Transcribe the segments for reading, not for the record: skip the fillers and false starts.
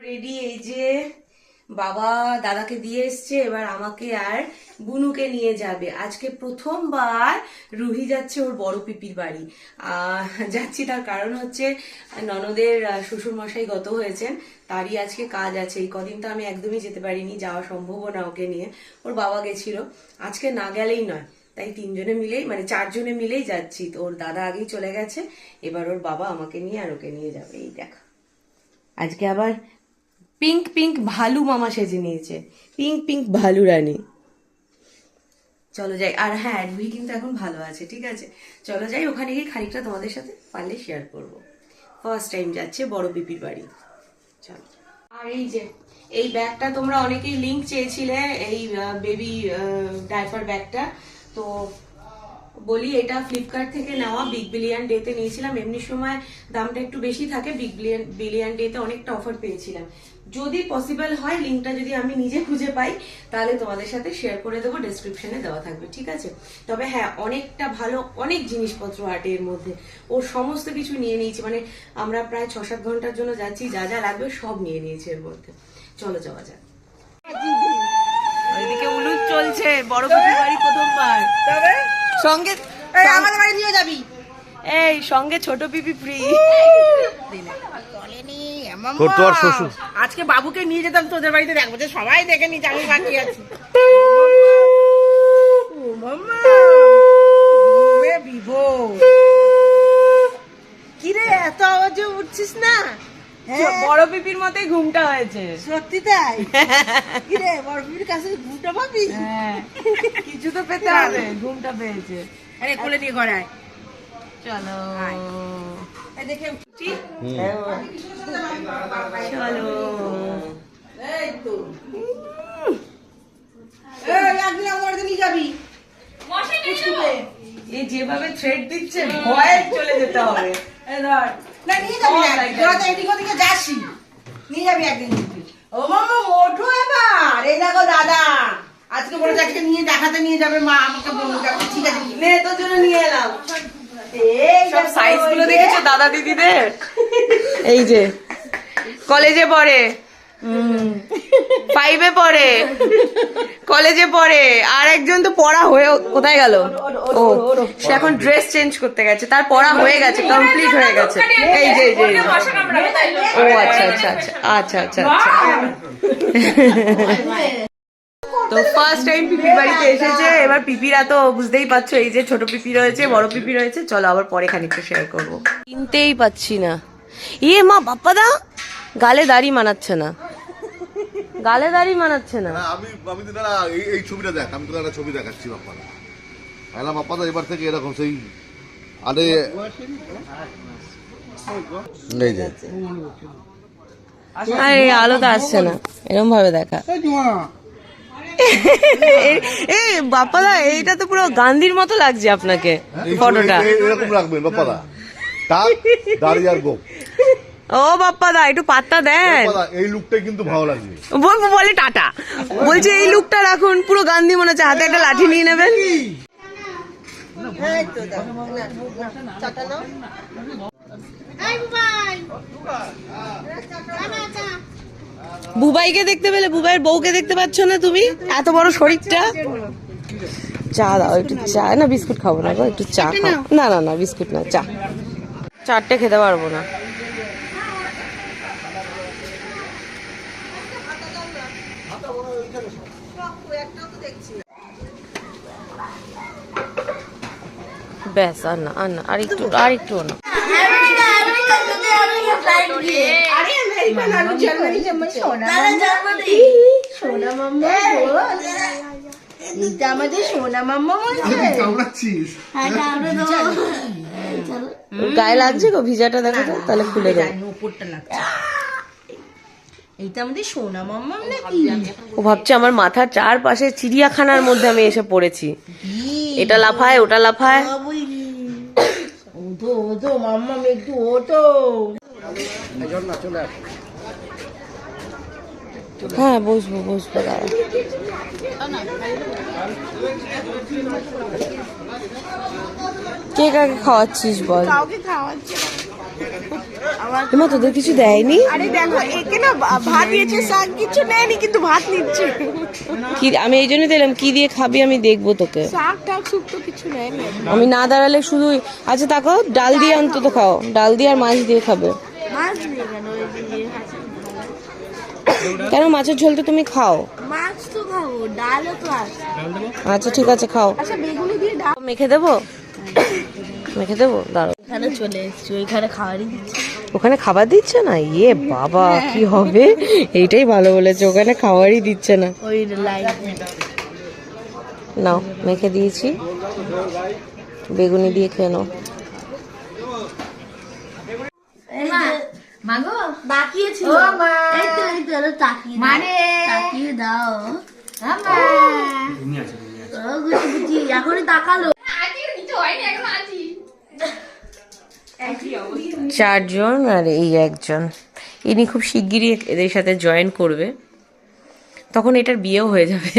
Ready. এই যে বাবা দাদাকে দিয়ে এসছে, এবার আমাকে আর বুনুকে নিয়ে যাবে। আজকে প্রথমবার রুহি যাচ্ছে ওর বড় পিপির বাড়ি। যাচ্ছি তার কারণ হচ্ছে ননদের শ্বশুর মশাই গত হয়েছেন, তারই আজকে কাজ আছে। এই কদিন তো আমি একদমই যেতে পারিনি, যাওয়া সম্ভব না ওকে নিয়ে। ওর বাবা গেছিল, আজকে না গেলেই নয়, তাই তিনজনে মিলেই মানে চারজনে মিলেই যাচ্ছি। তো ওর দাদা আগেই চলে গেছে, এবার ওর বাবা আমাকে নিয়ে আর ওকে নিয়ে যাবে। এই দেখ, আজকে আবার পিঙ্ক পিঙ্ক ভালু মামা সেজে নিয়েছে, পিঙ্ক পিঙ্ক ভালু রানী। চলো যাই। আর হ্যাঁ, রুহি কিন্তু এখন ভালো আছে, ঠিক আছে? চলো যাই, ওখানে গিয়ে খানিকটা তোমাদের সাথে পারলে শেয়ার করবো। ফার্স্ট টাইম যাচ্ছে বড় পিপির বাড়ি। চলো। আর এই যে এই ব্যাগটা তোমরা অনেকেই লিংক চেয়েছিলে, এই বেবি ডাইপার ব্যাগটা। তো বলি, এটা ফ্লিপকার্ট থেকে নেওয়া, বিগ বিলিয়ন ডে তে নিয়েছিলাম। এমনি সময় দামটা একটু বেশি থাকে, বিগ বিলিয়ন ডে তে অনেকটা অফার পেয়েছিলাম। যদি পসিবল হয়, লিঙ্কটা যদি আমি নিজে খুঁজে পাই, তাহলে তোমাদের সাথে শেয়ার করে দেবো, ডেসক্রিপশনে দেওয়া থাকবে, ঠিক আছে? তবে হ্যাঁ, অনেকটা ভালো, অনেক জিনিসপত্র আটে এর মধ্যে। ওর সমস্ত কিছু নিয়ে নিয়েছি, মানে আমরা প্রায় 6-7 ঘন্টার জন্য যাচ্ছি, যা যা লাগবে সব নিয়ে নিয়েছি এর মধ্যে। চলো যাওয়া যাক। ওইদিকে উলুদ চলছে, বড় পিপির বাড়ি প্রথমবার। তবে সঙ্গে আমাদের বাড়ি নিয়ে যাবি, এই সঙ্গে ছোট পিপি ফ্রি। তোর শ্বশুর আজকে বাবুকে নিয়ে যেতাম তোদের বাড়িতে, দেখবো যে সবাই দেখে নিচ্ছে আমি বাকি আছি। কিরে এত আওয়াজে উঠছিস না? বড় পিপির মতোই ঘুমটা হয়েছে। সত্যি তাই? কিরে বড় পিপির কাছে ঘুমটা পাবি? হ্যাঁ, কিছু তো পেতে হবে, ঘুমটা পেয়েছে। আরে কোলে নিয়ে ঘরে চলো। দেখে চলো। এই যেভাবে থ্রেড দিচ্ছে, ভয়ে চলে যেতে হবে। নিয়ে যাবি একদিন। ও মামা ওঠো এবার। এই দেখো দাদা আজকে বড় চাচিকে নিয়ে দেখাতে নিয়ে যাবে মা, আমাকে বলুন। ঠিক আছে, নে তোর জন্য নিয়ে এলাম। সব সাইজ গুলো দেখেছো দাদা দিদিদের? এই যে কলেজে পড়ে, 5-এ পড়ে, কলেজে পড়ে। আর একজন তো পড়া হয়ে কোথায় গেল? ও, সে এখন ড্রেস চেঞ্জ করতে গেছে, তার পড়া হয়ে গেছে, কমপ্লিট হয়ে গেছে। এই যে ও আচ্ছা আচ্ছা আচ্ছা আচ্ছা আচ্ছা আচ্ছা। তো ফার্স্ট টাইম পিপির বাড়িতে এসেছে। এবার পিপিরা তো বুঝতেই পারছো, এই যে ছোট পিপি রয়েছে, বড় পিপি রয়েছে। চলো আবার পরে খানিকটা শেয়ার করবো। কিনতেই পাচ্ছি না। ইয়ে মা, বাপ্পাদা গালে দাড়ি মানাচ্ছে না, গালে দাড়ি মানাচ্ছে না। আমি তো দাঁড়া, এই ছবিটা দেখ, আমি তো একটা ছবি দেখাচ্ছি বাপ্পাদা। এলা বাপ্পাদা এবার থেকে এরকম সেই আরে এই যে আরে আলোটা আসছে না, এরকম ভাবে দেখা। এই বাপ্পাদা, এইটা তো পুরো গান্ধীর মতো লাগছে আপনাকে ফটোটা। এরকম রাখবেন বাপ্পাদা, টাক দাড়ি আর গোপ। ও বাপ্পাদা একটু পাত্তা দেন। এই লুকটাই কিন্তু ভালো লাগছে। বলবো বলে টাটা বলছে, এই লুকটা রাখুন, পুরো গান্ধী মনে হচ্ছে। হাতে একটা লাঠি নিয়ে নেবেন। বুবাইকে দেখতে পেলে, বুবাইয়ের বউকে দেখতে পাচ্ছ না তুমি? এত বড় শরীরটা। চা দাও একটু, চা না বিস্কুট খাবো না গো, একটু চা খাও। না না না বিস্কুট না, চা। চারটে খেতে পারবো না। ব্যাস, আর না আর না, আর একটু আর একটু না। গায়ে লাগছে গো, ভিজাটা দেখো তো, তাহলে খুলে দেয়। এইটা আমাদের সোনা মাম্মা নাকি? ও ভাবছে আমার মাথার চারপাশে চিড়িয়াখানার মধ্যে আমি এসে পড়েছি। এটা লাফায়, ওটা লাফায়। ওঠো ওঠো মাম্মা, একটু ওঠো। হ্যাঁ বসবো বসবো, দাঁড়া। কে কাকে খাওয়াচ্ছিস বল? কাউকে খাওয়াচ্ছি। এমা তোদের কিছু দেয়নি? আরে দেখো একে না ভাত দিয়েছে, শাক কিছু নেয়নি কিন্তু ভাত নিচ্ছে। কি আমি এই জন্য দিলাম, কি দিয়ে খাবি আমি দেখবো তোকে। শাক টাক সুপ তো কিছু নেয়নি। আমি না দাঁড়ালে শুধু, আচ্ছা তাকাও, ডাল দিয়ে অন্তত খাও, ডাল দিয়ে আর মাছ দিয়ে খাবে। মাছ নেই কেন? ওই যে কেন, মাছের ঝোল তো তুমি খাও। মাছ তো খাবো, ডালও তো আছে। আচ্ছা ঠিক আছে খাও। আচ্ছা বেগুনি দিয়ে ডাল মেখে দেবো, মেখে দেবো, দাঁড়াও। এখানে চলে এসেছি, ওইখানে খাবারই দিচ্ছে। ওখানে খাবার দিচ্ছে না? ইয়ে বাবা কি হবে, এইটাই ভালো বলেছে, ওখানে খাবারই দিচ্ছে না। ওই লাইন নাও মেখে দিয়েছি, বেগুনি দিয়ে খেয়ে নাও। মাগো তাকিয়েছিল। এই তো তাকিয়ে মানে তাকিয়ে দাও। ও গুচি এখনই তাকালো। চারজন আর এই একজন, ইনি খুব শিগগিরই এদের সাথে জয়েন করবে, তখন এটার বিয়েও হয়ে যাবে।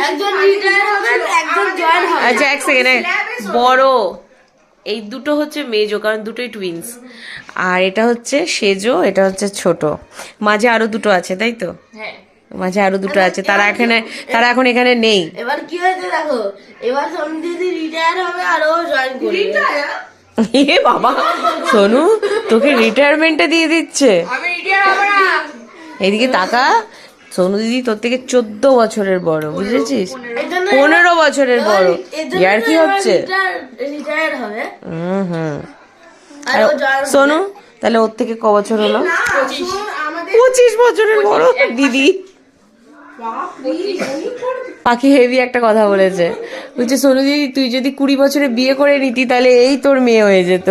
একজন রিটায়ার হবে, একজন জয়েন হবে। আচ্ছা এক সেকেন্ড, বড় এই দুটো হচ্ছে মেজো, কারণ দুটোই টুইন্স, আর এটা হচ্ছে সেজো, এটা হচ্ছে ছোট, মাঝে আরো দুটো আছে তাই তো? হ্যাঁ, মাঝে আরো দুটো আছে, তারা এখন এখানে নেই। এবার কি হয়েছে দেখো, এবার সোনু দিদি রিটায়ার হবে আর ও জয়েন করবে। এ বাবা, সোনু তোকে রিটায়ারমেন্টটা দিয়ে দিচ্ছে। আমি রিটায়ার হব না। এদিকে তাকা, সোনু দিদি তোর থেকে 14 বছরের বড়, বুঝেছিস? এজন্য 15 বছরের বড়। এজন্য ইয়ার কি হচ্ছে? রিটায়ার হবে হুম। আর ও জয়েন সোনু তাহলে ওর থেকে ক বছর হলো? আমাদের 25 বছরের বড় দিদি। পাখি হেভি একটা কথা বলেছে, বলছে সোনু দিদি তুই যদি 20 বছরে বিয়ে করে নিতি তাহলে এই তোর মেয়ে হয়ে যেত।